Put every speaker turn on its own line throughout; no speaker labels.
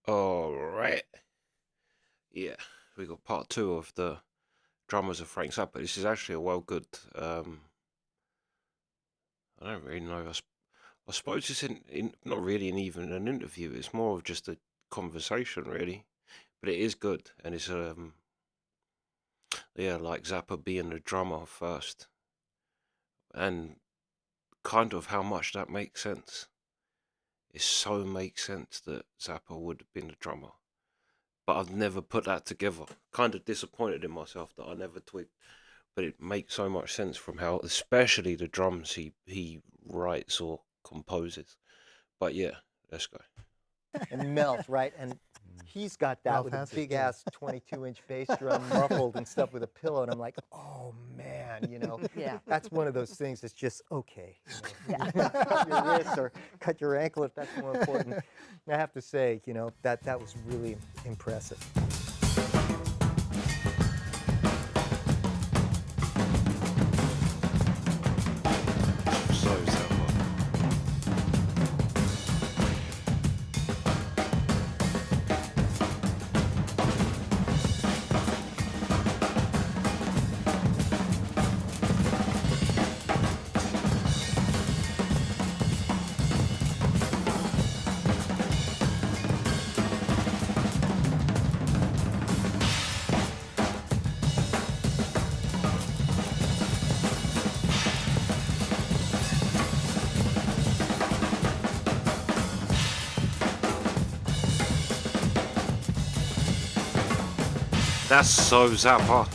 All right. Yeah, we got part two of the drummers of Frank Zappa. This is actually a well good. I don't really know. I suppose it's not really even an interview. It's more of just a conversation, really. But it is good, and it's yeah, like Zappa being the drummer first, and kind of how much that makes sense. It so makes sense that Zappa would have been the drummer, but I've never put that together. Kind of disappointed in myself that I never twigged, but it makes so much sense from how, especially the drums he writes or composes. But yeah, let's go.
And Mel's, right? And he's got that
Ralph
with a
has it,
big
yeah.
ass 22-inch bass drum muffled and stuff with a pillow. And I'm like, oh man,
Yeah.
that's one of those things that's just okay.
Yeah.
Cut your wrist or cut your ankle if that's more important. And I have to say, that was really impressive.
So Zappa. That's so Zappa.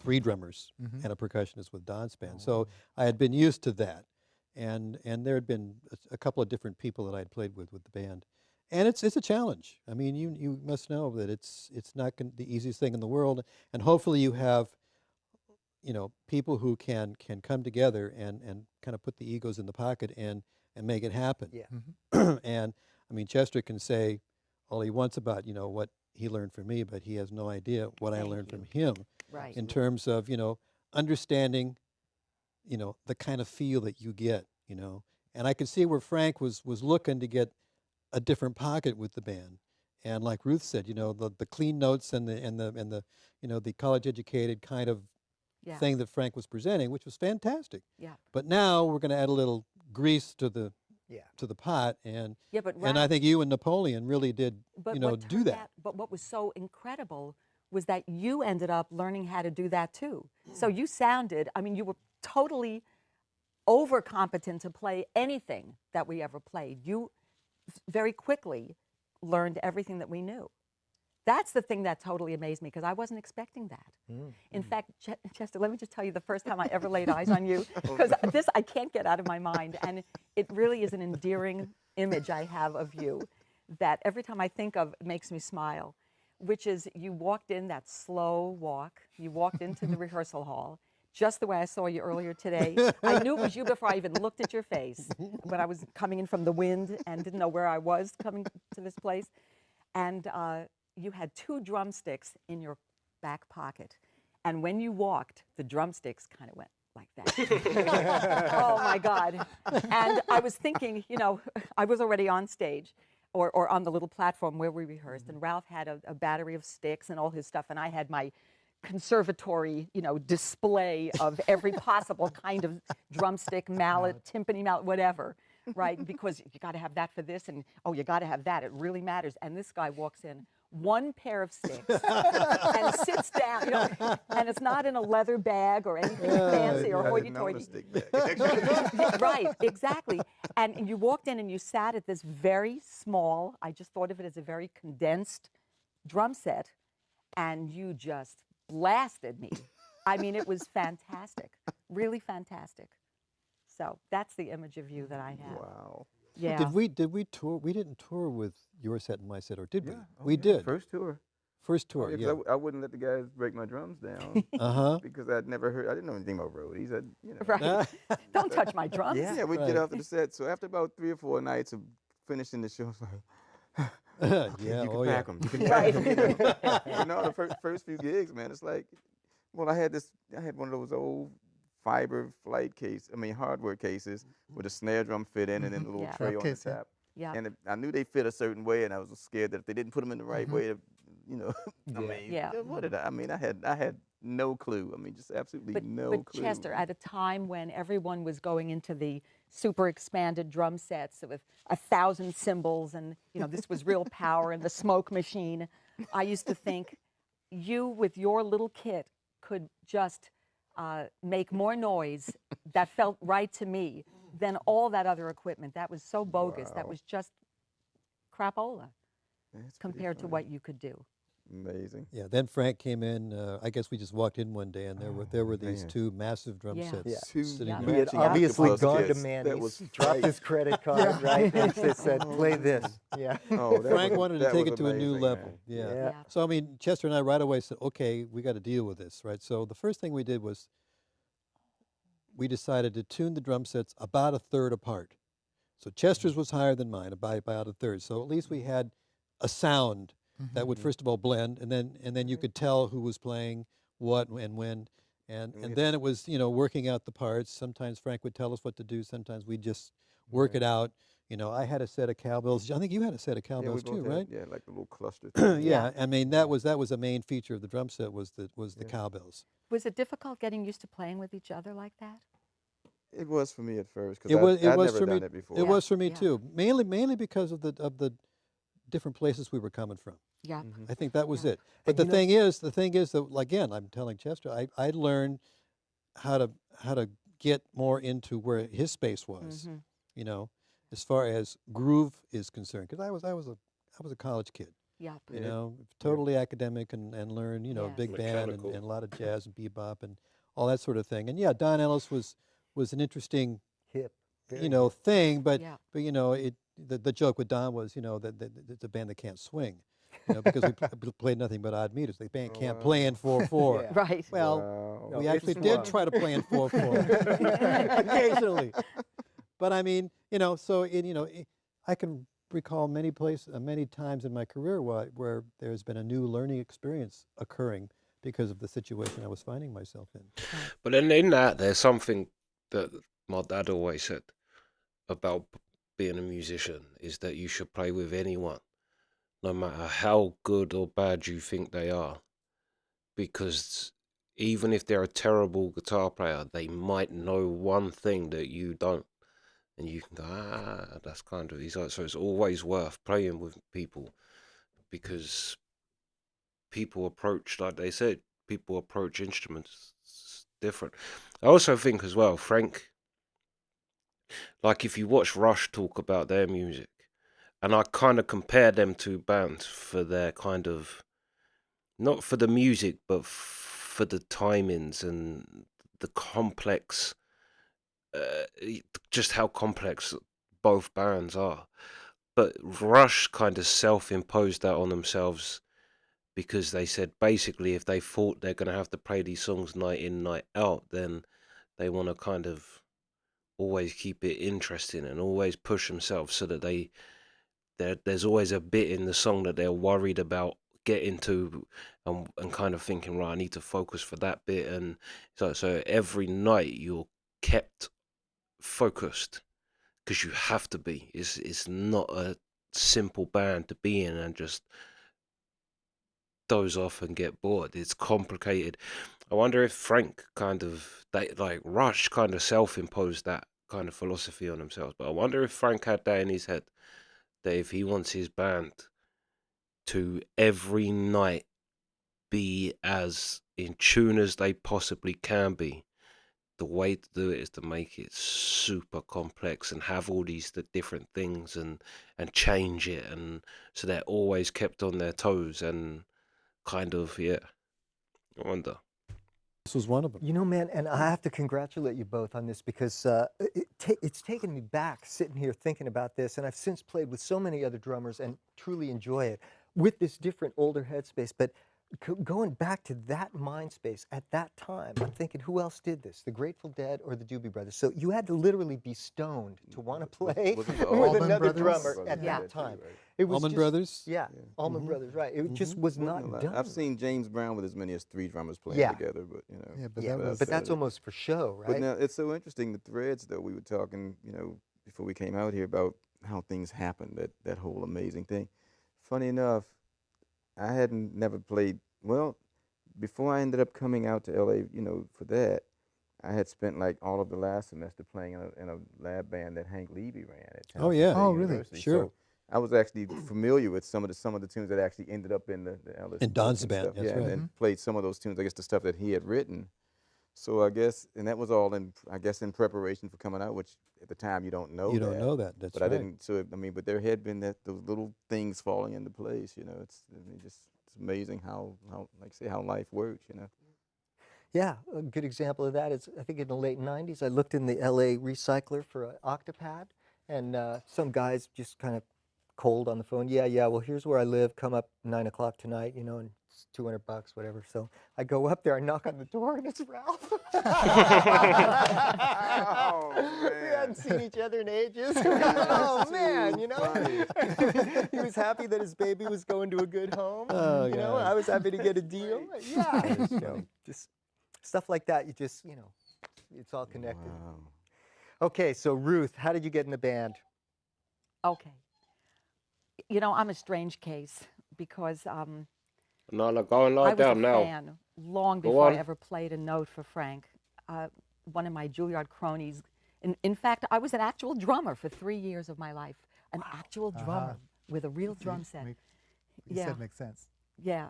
Three drummers
Mhm.
and a percussionist with Don's band. So I had been used to that, and there had been a couple of different people that I'd played with the band, and it's a challenge. I mean, you must know that it's not the easiest thing in the world, and hopefully you have people who can come together and kind of put the egos in the pocket and make it happen.
Yeah.
And I mean, Chester can say all he wants about what he learned from me, but he has no idea what I
Thank
learned
you.
from him
Right.
in terms of understanding the kind of feel that you get. And I could see where Frank was looking to get a different pocket with the band. And like Ruth said, the clean notes and the the college educated kind of
Yeah.
thing that Frank was presenting, which was fantastic.
Yeah.
But now we're going to add a little grease to the
Yeah.
pot, and
Yeah, but
and I
Ralph,
think you and Napoleon really did
but what
do
turned
that.
out, but what was so incredible was that you ended up learning how to do that too. So you sounded, I mean, you were totally overcompetent to play anything that we ever played. You very quickly learned everything that we knew. That's the thing that totally amazed me because I wasn't expecting that. In fact, Chester, let me just tell you the first time I ever laid eyes on you, because this I can't get out of my mind. And it really is an endearing image I have of you that every time I think of, it makes me smile, which is you walked in that slow walk, you walked into the rehearsal hall, just the way I saw you earlier today. I knew it was you before I even looked at your face when I was coming in from the wind and didn't know where I was coming to this place. And you had two drumsticks in your back pocket. And when you walked, the drumsticks kind of went like that. Oh my God. And I was thinking, I was already on stage or on the little platform where we rehearsed, and Ralph had a battery of sticks and all his stuff, and I had my conservatory, display of every possible kind of drumstick, mallet, timpani mallet, whatever, right? Because you got to have that for this, and oh, you got to have that. It really matters. And this guy walks in, one pair of sticks, and sits down, and it's not in a leather bag or anything fancy or hoity-toity. Right, exactly. And you walked in and you sat at this very small, I just thought of it as a very condensed drum set, and you just blasted me. I mean, it was fantastic, really fantastic. So that's the image of you that I have.
Wow.
Yeah.
Did we tour? We didn't tour with your set and my set, or did we?
Yeah. Oh,
We
yeah.
did.
First tour.
First
Oh,
tour,
yeah, 'cause
yeah.
I wouldn't let the guys break my drums down
Uh-huh.
because I'd never heard. I didn't know anything about roadies.
Right. Don't touch my drums.
Yeah.
Yeah, we'd
Right.
get off the set. So after about 3 or 4 nights of finishing the show, I was like,
Yeah,
You can
oh yeah.
pack them. You can pack them. The first few gigs, man, it's like, well, I had one of those old fiber flight hardware cases with a snare drum fit in and then the little
Yeah.
tray on the
Case, yeah.
top.
Yeah.
And I knew they fit a certain way, and I was scared that if they didn't put them in the right way, you know,
Yeah.
what did I had no clue. Just absolutely no
But
clue.
Chester, at a time when everyone was going into the super expanded drum sets with 1,000 cymbals and, this was real power and the smoke machine, I used to think you with your little kit could just make more noise that felt right to me than all that other equipment. That was so bogus. That
Wow.
was just crapola
That's pretty
compared to
funny.
what you could do.
Amazing.
Yeah, then Frank came in. I guess we just walked in one day, and there were these
man.
two massive drum
Yeah.
sets
Yeah.
Two
sitting
Yeah.
there.
He had
matching
obviously
octopus
gone to
kits.
man.
That
He
was
dropped his credit card, right? And said, play this. Yeah.
Oh, that
Frank
was,
wanted to
that
take
was
it to a new
amazing,
level.
man.
Yeah.
Yeah.
So Chester and I right away said, okay, we got to deal with this, right? So the first thing we did was we decided to tune the drum sets about a third apart. So Chester's was higher than mine by about a third. So at least we had a sound that would first of all blend, and then you could tell who was playing what and when, and then it was working out the parts. Sometimes Frank would tell us what to do. Sometimes we'd just work it out. I had a set of cowbells. I think you had a set of
Yeah, we
cowbells
both
too,
had,
right?
yeah, like the little cluster thing.
Yeah, I mean that was a main feature of the drum set was the
Yeah.
cowbells.
Was it difficult getting used to playing with each other like that?
It was for me at first
It
because
was
I'd never
for
done
me.
it before.
It
Yeah,
was for me
yeah.
too. Mainly because of the different places we were coming from.
Yeah.
I think that was
Yeah.
it. But
And
the thing is that again, I'm telling Chester, I learned how to get more into where his space was.
Mhm.
As far as groove is concerned, because I was a college kid.
Yeah.
Totally academic and learn,
Yes.
big band and
Mechanical.
a lot of jazz and bebop and all that sort of thing. And yeah, Don Ellis was an interesting,
Hip. Very hip.
thing, but
Yeah.
the joke with Don was, that it's a band that can't swing, because we played nothing but odd meters. The band
Oh,
can't
wow.
play in 4/4.
Yeah.
Right.
Well,
Wow.
No,
we
it's
actually
swung.
did try to play in 4/4 occasionally, but I mean, I can recall many times in my career where there's been a new learning experience occurring because of the situation I was finding myself in.
But then in that, there's something that my dad always said about being a musician is that you should play with anyone, no matter how good or bad you think they are, because even if they're a terrible guitar player, they might know one thing that you don't, and you can go, that's kind of. He's like, so it's always worth playing with people because people approach, like they said, people approach instruments different. I also think as well, Frank, like if you watch Rush talk about their music, and I kind of compare them to bands for their kind of, not for the music, but for the timings and the complex, just how complex both bands are. But Rush kind of self-imposed that on themselves because they said basically if they thought they're going to have to play these songs night in, night out, then they want to kind of always keep it interesting and always push themselves so that there's always a bit in the song that they're worried about getting to and kind of thinking, right, I need to focus for that bit. And so every night you're kept focused because you have to be. It's not a simple band to be in and just doze off and get bored. It's complicated. I wonder if Frank like Rush kind of self-imposed that kind of philosophy on themselves. But I wonder if Frank had that in his head, that if he wants his band to every night be as in tune as they possibly can be, the way to do it is to make it super complex and have all these different things and change it, and so they're always kept on their toes and kind of, yeah. I wonder.
This was one of them.
Man, and I have to congratulate you both on this because it's taken me back sitting here thinking about this, and I've since played with so many other drummers and truly enjoy it with this different older headspace. But going back to that mind space at that time, I'm thinking, who else did this? The Grateful Dead or the Doobie Brothers? So you had to literally be stoned to want to play
Was it
with
the Allman
another
Brothers?
drummer at
Yeah.
that time. It was
Allman
just,
Brothers?
Yeah, Allman Brothers, right. It just was
Wasn't a
not
lot.
done.
I've seen James Brown with as many as 3 drummers playing
Yeah.
together, but you know.
Yeah, but
Yeah,
that was.
but that's almost for show,
But
right?
now it's so interesting, the threads though. We were talking, you know, before we came out here about how things happened, that whole amazing thing. Funny enough, I hadn't never played, well, before I ended up coming out to LA, you know, for that, I had spent like all of the last semester playing in a lab band that Hank Levy ran at
Oh,
Towson
yeah.
State
Oh, really?
University.
Sure.
So I was actually familiar with some of the tunes that actually ended up in the Ellis
In
book
Don's
and
band,
stuff.
that's
Yeah,
right.
and played some of those tunes, I guess the stuff that he had written. So I guess, and that was all in, I guess, in preparation for coming out, which at the time you don't know.
You don't know that. That's
But
right.
I didn't. So I mean, but there had been those little things falling into place. You know, it's amazing how like say how life works. You know.
Yeah, a good example of that is I think in the late 90s, I looked in the LA recycler for an Octopad, and some guys just kind of cold on the phone. Yeah, well, here's where I live. Come up 9 o'clock tonight, you know, and it's $200, whatever. So I go up there, I knock on the door, and it's Ralph.
Oh,
We hadn't seen each other in ages.
That's
Oh,
too
man, you know.
funny.
He was happy that his baby was going to a good home.
Oh,
you know,
God.
I was happy to get a deal. Yeah,
That is
you know,
funny.
just stuff like that. You just, you know, it's all connected.
Wow.
Okay, so Ruth, how did you get in the band?
Okay. You know, I'm a strange case because
No, look, go and
I
lie
was a
down now.
fan long
Go
before I
on.
ever played a note for Frank. One of my Juilliard cronies. In fact, I was an actual drummer for 3 years of my life. An actual drummer with a real drum set.
You said makes sense.
Yeah.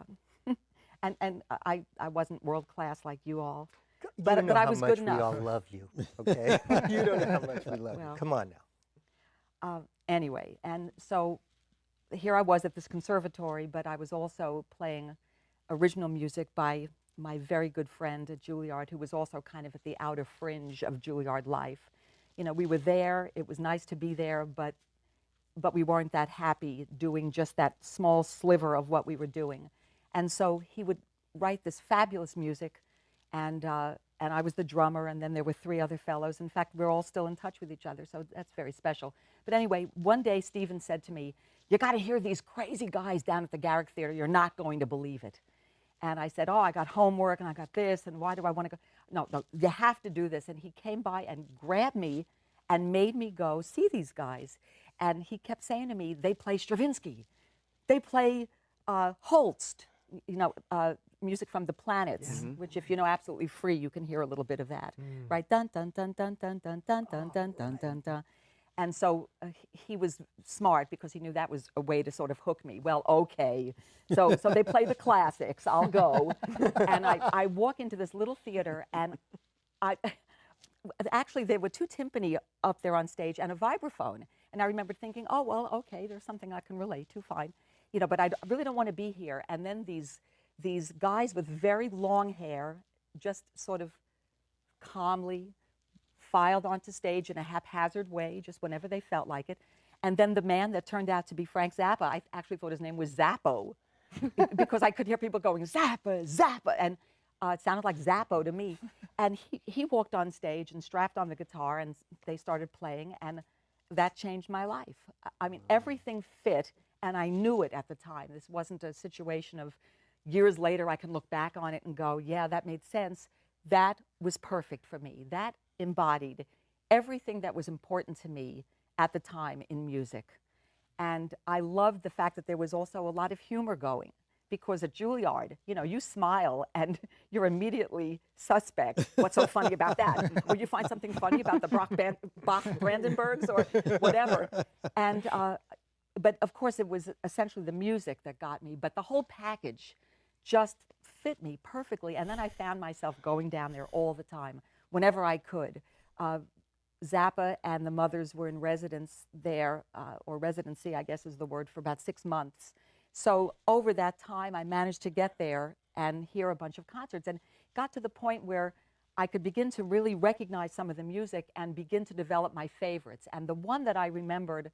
and I wasn't world class like you all.
You
But-
don't know
but I
how
was
much
good
we
enough.
all love you, okay? You don't know how much we love
Well.
you. Come on now.
Anyway, and so here I was at this conservatory, but I was also playing original music by my very good friend at Juilliard, who was also kind of at the outer fringe of Juilliard life. You know, we were there, it was nice to be there, but we weren't that happy doing just that small sliver of what we were doing. And so he would write this fabulous music, and I was the drummer, and then there were 3 other fellows. In fact, we're all still in touch with each other, so that's very special. But anyway, one day Stephen said to me, "You got to hear these crazy guys down at the Garrick Theater. You're not going to believe it." And I said, "Oh, I got homework, and I got this, and why do I want to go?" No, you have to do this. And he came by and grabbed me and made me go see these guys. And he kept saying to me, they play Stravinsky. They play Holst, you know, music from the planets, which if you know absolutely free, you can hear a little bit of that, right? Dun, dun, dun, dun, dun, dun, dun, dun, dun, dun, dun, dun. And so he was smart because he knew that was a way to sort of hook me. Well, okay. So they play the classics. I'll go. And I walk into this little theater, and actually there were 2 timpani up there on stage and a vibraphone. And I remember thinking, oh, well, okay, there's something I can relate to, fine. You know, but I really don't want to be here. And then these guys with very long hair just sort of calmly filed onto stage in a haphazard way, just whenever they felt like it. And then the man that turned out to be Frank Zappa, I actually thought his name was Zappo, because I could hear people going, Zappa, Zappa, and it sounded like Zappo to me. And he walked on stage and strapped on the guitar, and they started playing, and that changed my life. I mean, everything fit, and I knew it at the time. This wasn't a situation of years later I can look back on it and go, yeah, that made sense. That was perfect for me. That embodied everything that was important to me at the time in music. And I loved the fact that there was also a lot of humor going, because at Juilliard, you know, you smile and you're immediately suspect. What's so funny about that? Or you find something funny about the Bach Brandenburgs or whatever. And, but of course it was essentially the music that got me, but the whole package just fit me perfectly. And then I found myself going down there all the time, whenever I could. Zappa and the Mothers were in residence there, or residency, I guess is the word, for about 6 months. So over that time, I managed to get there and hear a bunch of concerts, and got to the point where I could begin to really recognize some of the music and begin to develop my favorites. And the one that I remembered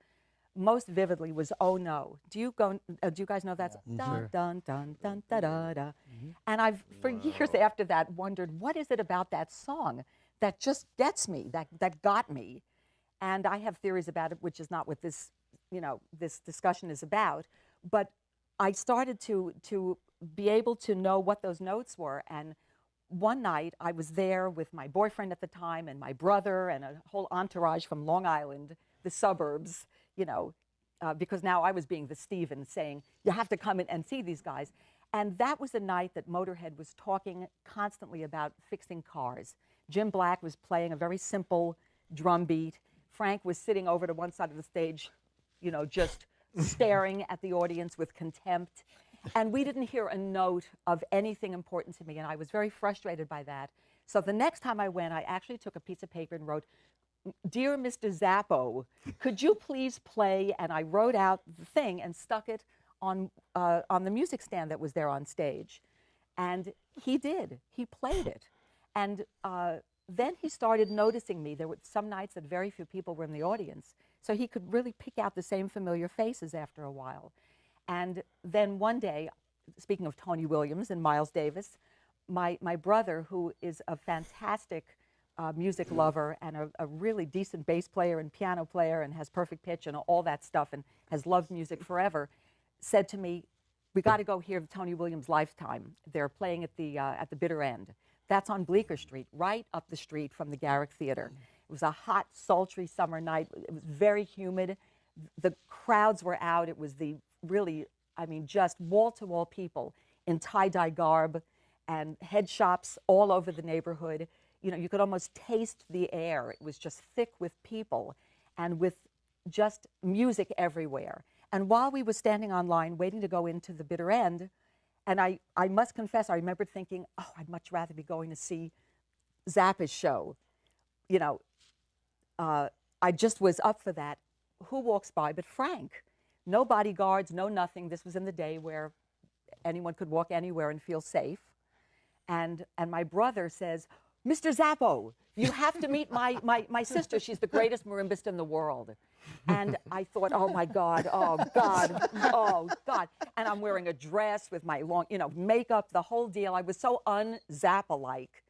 most vividly was "Oh No." Do you guys know that?
Yeah.
Dun,
Sure.
dun dun dun da da da. And I've for years after that wondered what is it about that song that just gets me, that got me. And I have theories about it, which is not what this, this discussion is about. But I started to be able to know what those notes were. And one night I was there with my boyfriend at the time and my brother and a whole entourage from Long Island, the suburbs, because now I was being the Steven saying, you have to come in and see these guys. And that was the night that Motorhead was talking constantly about fixing cars. Jim Black was playing a very simple drum beat. Frank was sitting over to one side of the stage, just staring at the audience with contempt. And we didn't hear a note of anything important to me, and I was very frustrated by that. So the next time I went, I actually took a piece of paper and wrote, "Dear Mr. Zappo, could you please play?" And I wrote out the thing and stuck it on the music stand that was there on stage. And he did. He played it. And then he started noticing me. There were some nights that very few people were in the audience, so he could really pick out the same familiar faces after a while. And then one day, speaking of Tony Williams and Miles Davis, my brother, who is a fantastic music lover and a really decent bass player and piano player and has perfect pitch and all that stuff and has loved music forever, said to me, "We got to go hear Tony Williams' Lifetime. They're playing at the Bitter End. That's on Bleecker Street, right up the street from the Garrick Theater." It was a hot, sultry summer night. It was very humid. The crowds were out. It was just wall-to-wall people in tie-dye garb and head shops all over the neighborhood. You could almost taste the air. It was just thick with people and with just music everywhere. And while we were standing online waiting to go into the Bitter End, and I must confess, I remembered thinking, oh, I'd much rather be going to see Zappa's show. I just was up for that. Who walks by but Frank? No bodyguards, no nothing. This was in the day where anyone could walk anywhere and feel safe. And my brother says, "Mr. Zappo, you have to meet my sister. She's the greatest marimbist in the world." And I thought, oh, my God, oh, God, oh, God. And I'm wearing a dress with my long, makeup, the whole deal. I was so un-Zappa-like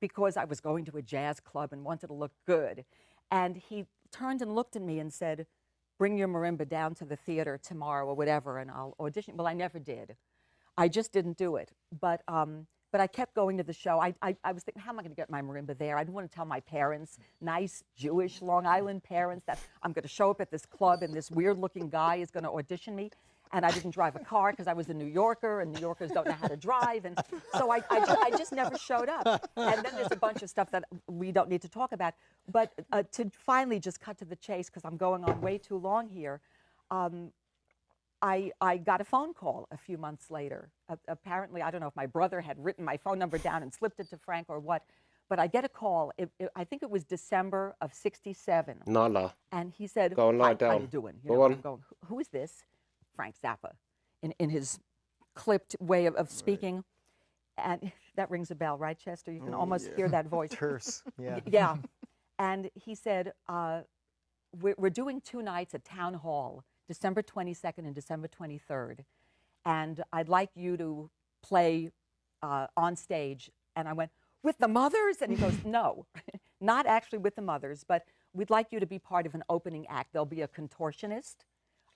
because I was going to a jazz club and wanted to look good. And he turned and looked at me and said, "Bring your marimba down to the theater tomorrow or whatever, and I'll audition." Well, I never did. I just didn't do it. But I kept going to the show. I was thinking, how am I going to get my marimba there? I didn't want to tell my parents, nice Jewish Long Island parents, that I'm going to show up at this club and this weird-looking guy is going to audition me. And I didn't drive a car because I was a New Yorker, and New Yorkers don't know how to drive. And so I just never showed up. And then there's a bunch of stuff that we don't need to talk about. But to finally just cut to the chase, because I'm going on way too long here, I got a phone call a few months later. Apparently, I don't know if my brother had written my phone number down and slipped it to Frank or what, but I get a call. I think it was December of '67.
Nala.
And he said,
Go and lie
"How
down.
you doing?"
Go on.
I'm going, "Who is this?" Frank Zappa, in his clipped way of speaking. And that rings a bell, right, Chester? You can almost hear that voice.
Terse, yeah.
Yeah. And he said, we're doing 2 nights at Town Hall, December 22nd and December 23rd. And I'd like you to play on stage. And I went, "With the Mothers?" And he goes, "No, not actually with the Mothers, but we'd like you to be part of an opening act. There'll be a contortionist,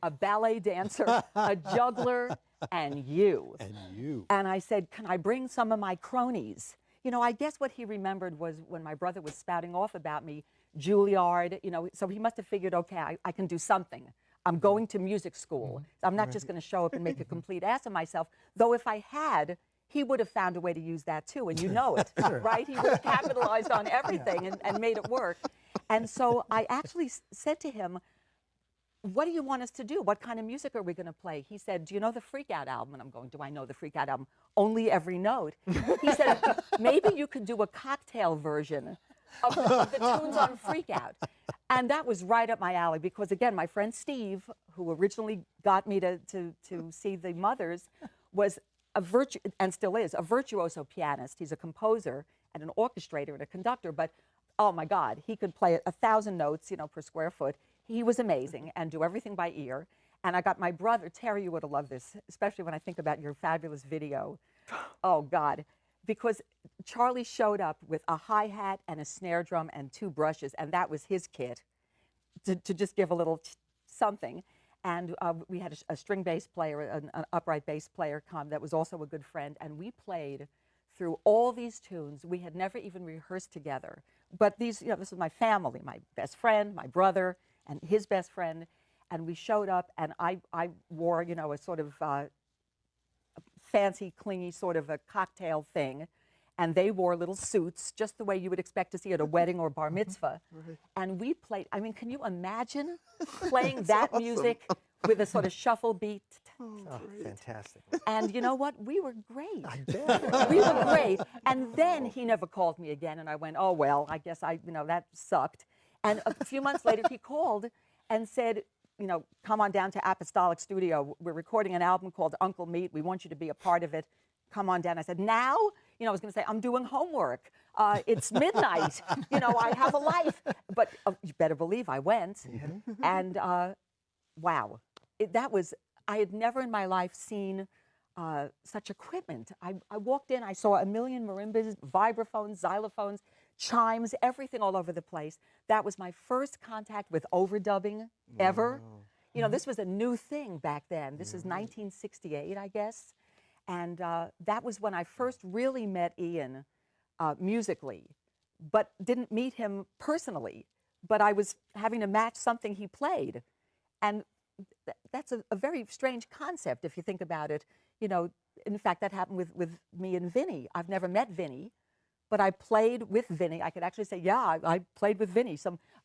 a ballet dancer, a juggler, and you."
And you.
And I said, "Can I bring some of my cronies?" I guess what he remembered was when my brother was spouting off about me, Juilliard, so he must have figured, okay, I can do something. I'm going to music school. I'm not just going to show up and make a complete ass of myself. Though if I had, he would have found a way to use that too, and you know it, right? He would have capitalized on everything and made it work. And so I actually said to him, "What do you want us to do? What kind of music are we going to play?" He said, "Do you know the Freak Out album?" And I'm going, "Do I know the Freak Out album? Only every note." He said, "Maybe you could do a cocktail version of the tunes on Freak Out." And that was right up my alley because, again, my friend Steve, who originally got me to see the Mothers, was and still is, a virtuoso pianist. He's a composer and an orchestrator and a conductor, but oh my God, he could play 1,000 notes, per square foot. he was amazing and do everything by ear. And I got my brother, Terry, you would have loved this, especially when I think about your fabulous video. Oh, God. Because Charlie showed up with a hi-hat and a snare drum and 2 brushes, and that was his kit to just give a little something. And we had a string bass player, an upright bass player come that was also a good friend, and we played through all these tunes. We had never even rehearsed together. But these, you know, this was my family, my best friend, my brother, and his best friend. And we showed up, and I wore, you know, a sort of fancy, clingy sort of a cocktail thing. And they wore little suits, just the way you would expect to see at a wedding or bar mitzvah.
Right.
And we played, I mean, can you imagine playing that music with a sort of shuffle beat?
Oh, fantastic.
And you know what? We were great.
I bet.
We were great. And then he never called me again, and I went, oh, well, I guess that sucked. And a few months later, he called and said, you know, come on down to Apostolic Studio. We're recording an album called Uncle Meat. We want you to be a part of it. Come on down. I said, now? You know, I was going to say, I'm doing homework. It's midnight. You know, I have a life. But you better believe I went. And wow. I had never in my life seen such equipment. I walked in, I saw a million marimbas, vibraphones, xylophones, chimes, everything all over the place. That was my first contact with overdubbing ever. You know, this was a new thing back then. This is 1968, I guess. And that was when I first really met Ian musically, but didn't meet him personally. But I was having to match something he played. And that's a very strange concept if you think about it. You know, in fact, that happened with me and Vinny. I've never met Vinny, but I played with Vinny. I could actually say, yeah, I played with Vinny.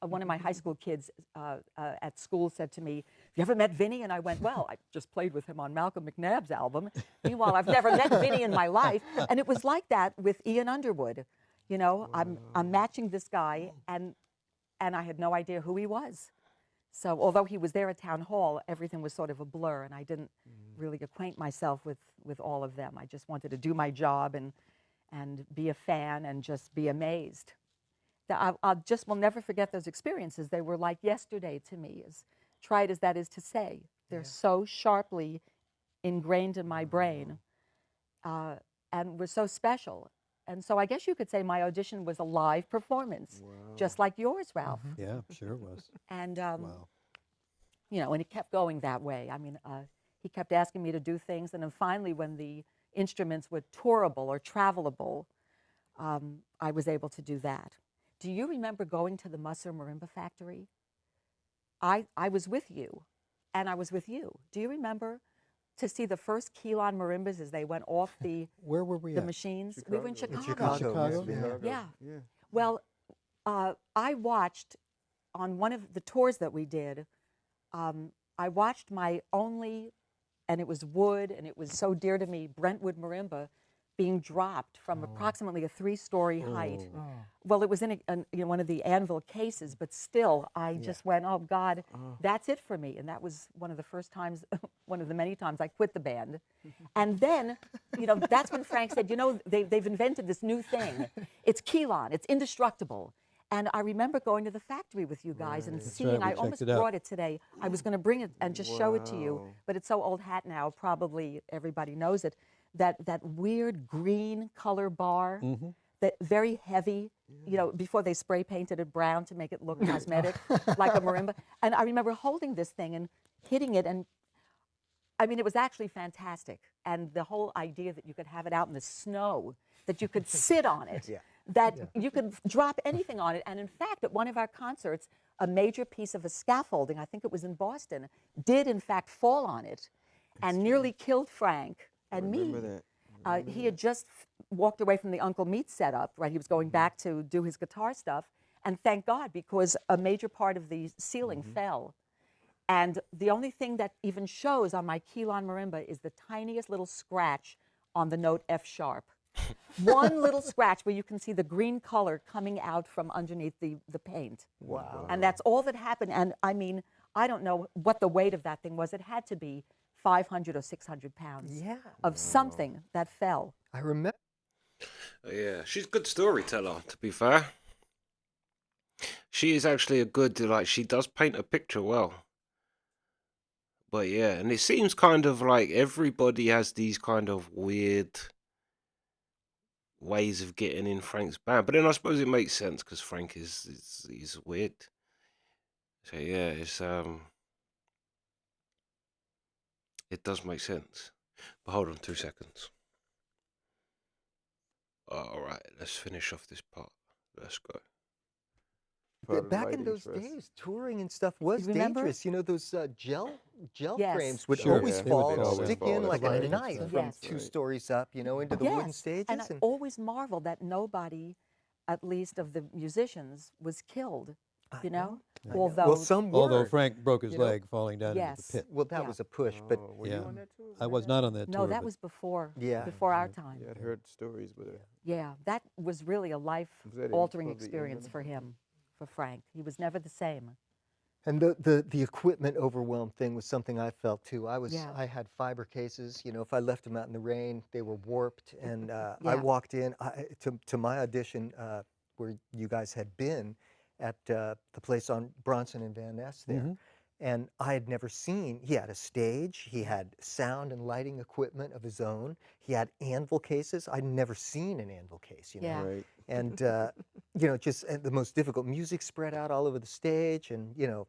One of my high school kids at school said to me, have you ever met Vinny? And I went, well, I just played with him on Malcolm McNabb's album. Meanwhile, I've never met Vinny in my life. And it was like that with Ian Underwood. You know, I'm matching this guy, and I had no idea who he was. So although he was there at Town Hall, everything was sort of a blur, and I didn't really acquaint myself with all of them. I just wanted to do my job and be a fan and just be amazed. I will never forget those experiences. They were like yesterday to me, as trite as that is to say. They're so sharply ingrained in my brain and were so special. And so I guess you could say my audition was a live performance, just like yours, Ralph.
Yeah, sure it was.
And,
Wow.
you know, and it kept going that way. I mean, he kept asking me to do things. And then finally, when the instruments were tourable or travelable, I was able to do that. Do you remember going to the Musser Marimba Factory? I was with you, and I was with you. Do you remember to see the first Keelan marimbas as they went off the
Where were we
the
at?
machines? We were in Chicago.
Chicago?
Yeah. Well, I watched on one of the tours that we did, I watched my only, and it was wood, and it was so dear to me, Brentwood marimba, being dropped from approximately a 3-story height. Well, it was in one of the anvil cases, but still, I just went, oh, God, that's it for me. And that was one of the first times, one of the many times I quit the band. And then, you know, that's when Frank said, you know, they've invented this new thing. It's Keelan, it's indestructible. And I remember going to the factory with you guys and seeing, I almost brought it today. I was going to bring it and just show it to you, but it's so old hat now, probably everybody knows it. That weird green color bar, that very heavy, you know, before they spray painted it brown to make it look cosmetic, like a marimba. And I remember holding this thing and hitting it, and I mean, it was actually fantastic. And the whole idea that you could have it out in the snow, that you could sit on it, that you could drop anything on it. And in fact, at one of our concerts, a major piece of a scaffolding, I think it was in Boston, did in fact fall on it and nearly killed Frank and me. He had just walked away from the Uncle Meat setup, right? He was going back to do his guitar stuff. And thank God, because a major part of the ceiling fell. And the only thing that even shows on my Keelan marimba is the tiniest little scratch on the note F sharp. One little scratch where you can see the green color coming out from underneath the paint.
Wow.
And that's all that happened. And I mean, I don't know what the weight of that thing was. It had to be 500 or 600 pounds of something that fell.
I remember.
Yeah, she's a good storyteller, to be fair. She is actually a good, like, she does paint a picture well. But yeah, and it seems kind of like everybody has these kind of weird ways of getting in Frank's band. But then I suppose it makes sense because Frank he's weird. So yeah, it does make sense. But hold on 2 seconds. All right, let's finish off this part. Let's go.
Part of
Back in
writing
those
for us.
days, touring and stuff was
You remember?
dangerous. You know, those gel
Yes.
frames would
Sure,
always
yeah, they would
fall and
fall,
stick
yeah.
in like a
Right.
knife
Yes.
from
Yes.
2
Right.
stories up, you know, into the wooden stages.
And I always marvel that nobody, at least of the musicians, was killed.
I
You know,
I know.
although
well, some were.
Although Frank broke his
you know?
leg falling down into
Yes.
the pit.
Well, that
Yeah.
was a push, but
Oh, were
Yeah.
you on that tour?
I was not on that
no,
tour.
that
but
was before.
Yeah.
Before our
Yeah,
time.
yeah, I'd heard stories, but
Yeah, that was really a
Was that in
life-altering
probably
experience
England?
for him, for Frank. He was never the same.
And the equipment overwhelm thing was something I felt too.
Yeah.
I had fiber cases. You know, if I left them out in the rain, they were warped. And I
Yeah.
walked in to my audition where you guys had been at the place on Bronson and Van Ness there.
Mhm.
And I had never seen. He had a stage. He had sound and lighting equipment of his own. He had anvil cases. I'd never seen an anvil case. You know.
Yeah.
Right.
And you know, just the most difficult music spread out all over the stage, and you know,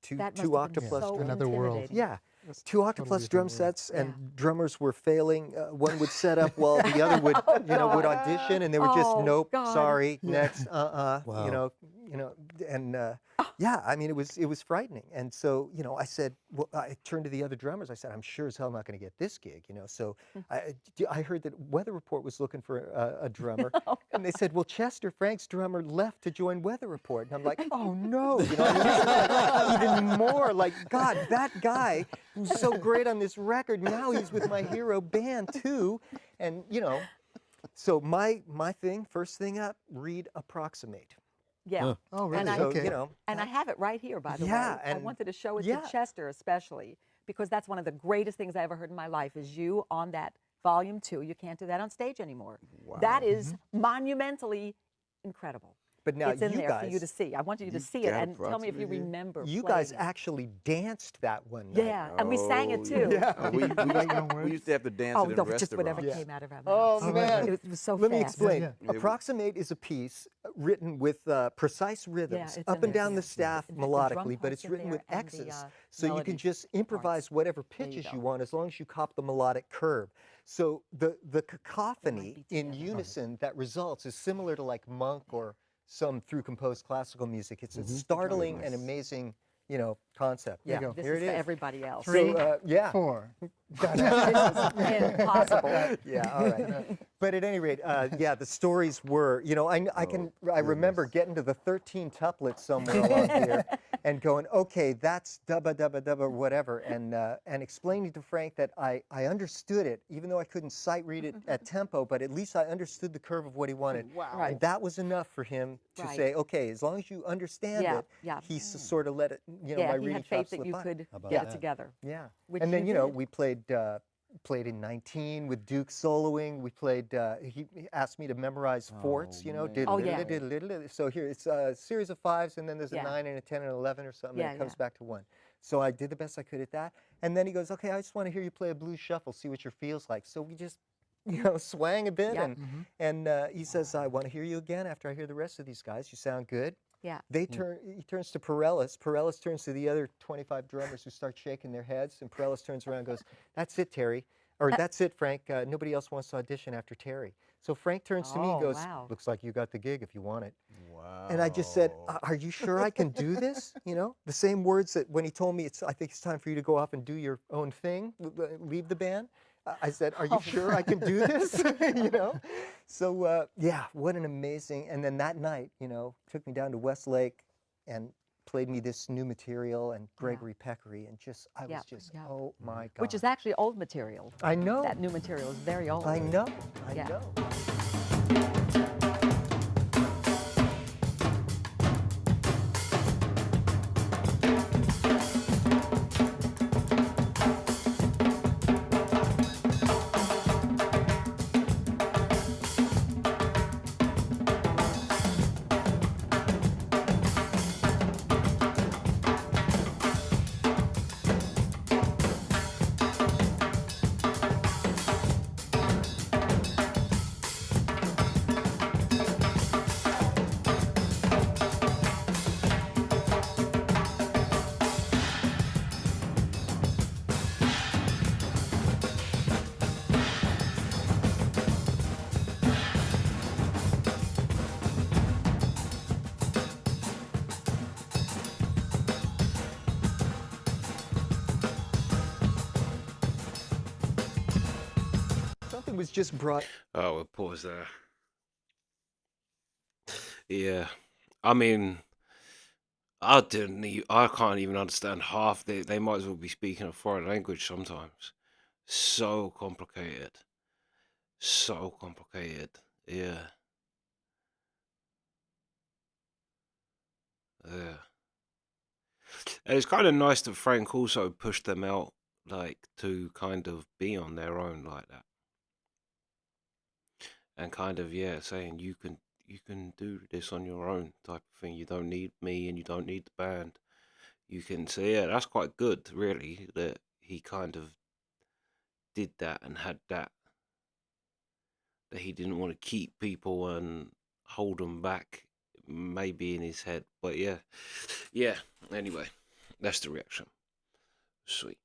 two
That
two
must have been
octopus
so
drum.
Another world.
intimidating.
Yeah,
That's
two octopus
different
drum
world.
sets, and
Yeah.
drummers were failing. One would set up while the other would, you know, would audition, and they were just
Oh,
nope,
God.
sorry,
Yeah.
next,
Wow.
you know, and yeah, I mean, it was frightening. And so, you know, I said, well, I turned to the other drummers. I said, I'm sure as hell not going to get this gig, you know. So I heard that Weather Report was looking for a drummer, and they said, well, Chester, Frank's drummer, left to join Weather Report. And I'm like, oh no, you know, I mean, this is like even more like, God, that guy who's so great on this record, now he's with my hero band too. And you know, so my thing, first thing up, read Approximate.
Yeah.
Huh.
Oh, really?
And I-
So,
Okay.
you know,
And I have it right here, by the
Yeah,
way. I
and-
wanted to show it
yeah.
to Chester especially, because that's one of the greatest things I ever heard in my life is you on that volume 2. You can't do that on stage anymore. That is monumentally incredible.
but now
It's in
you
there
guys,
for you to see. I want you to
You
see it
got
and tell me if you
Approximate here?
remember.
you
playing
guys
it.
actually danced that one night.
Yeah, and we sang it too.
Yeah.
We
Write your
we
words?
used to have to dance
Oh,
it in
no, just whatever
restaurants.
Yeah.
came out of our
Oh
mouths.
man,
It was so
let me
fast.
explain.
Yeah,
yeah.
Approximate is a piece written with precise rhythms
it's
up
in
and
there,
down
yeah.
the staff
The drum
melodically, but
parts
it's
in
written
there
with
and the,
X's, so you can
melody
just improvise whatever
There you
pitches
go.
you want as long as you cop the melodic curve. So the cacophony
be
in
together.
unison that results is similar to like Monk or some through composed classical music. It's a startling and amazing, you know, concept.
There
Yeah,
you go.
This
here
is
it
for
is.
everybody else.
Three.
So yeah.
4.
This is impossible.
Yeah, all right. But at any rate, yeah, the stories were, you know, I remember getting to the 13 tuplets somewhere along here and going, okay, that's dubba dubba dubba whatever, and explaining to Frank that I understood it, even though I couldn't sight read it at tempo, but at least I understood the curve of what he wanted.
Wow.
Right.
And that was enough for him to
Right.
say, okay, as long as you understand
Yeah,
it,
yeah.
he sort of let it, you know,
Yeah,
my
he
reading
had faith
chops
that
slip
you
by.
could
about
get it
that?
together.
Yeah.
Which
And then,
you
you know,
did.
we played in 19 with Duke soloing. We played, he asked me to memorize forts, you know.
man.
Oh, yeah.
So here, it's a series of 5s, and then there's a
Yeah.
9 and a 10 and an 11 or something,
Yeah,
and it comes
yeah.
back to 1. So I did the best I could at that. And then he goes, okay, I just want to hear you play a blues shuffle, see what your feel's like. So we just, you know, swang a bit,
Yeah.
and he says, I want to hear you again after I hear the rest of these guys. You sound good.
Yeah.
He turns to Perellis. Perellis turns to the other 25 drummers who start shaking their heads, and Perellis turns around and goes, that's it, Terry. Or that's it, Frank. Nobody else wants to audition after Terry. So Frank turns to me and
Oh,
goes,
wow.
looks like you got the gig if you want it.
Wow.
And I just said, are you sure I can do this? You know, the same words that when he told me, I think it's time for you to go off and do your own thing, leave the band. I said, are you sure I can do this? You know? So, yeah, what an amazing, and then that night, you know, took me down to Westlake and played me this new material and Gregory Peccary, and just, I
Yeah,
was just,
yeah.
oh my God.
Which is actually old material.
I know.
That new material is very old.
I know. I
Yeah.
know. it was just brought.
Oh, we'll pause there. Yeah, I mean, I can't even understand half. They might as well be speaking a foreign language sometimes. So complicated. So complicated. Yeah. Yeah. And it's kind of nice that Frank also pushed them out, like, to kind of be on their own like that. And kind of, yeah, saying you can do this on your own type of thing. You don't need me and you don't need the band. You can say, yeah, that's quite good, really, that he kind of did that and had that he didn't want to keep people and hold them back, maybe in his head. But yeah, yeah. Anyway, that's the reaction. Sweet.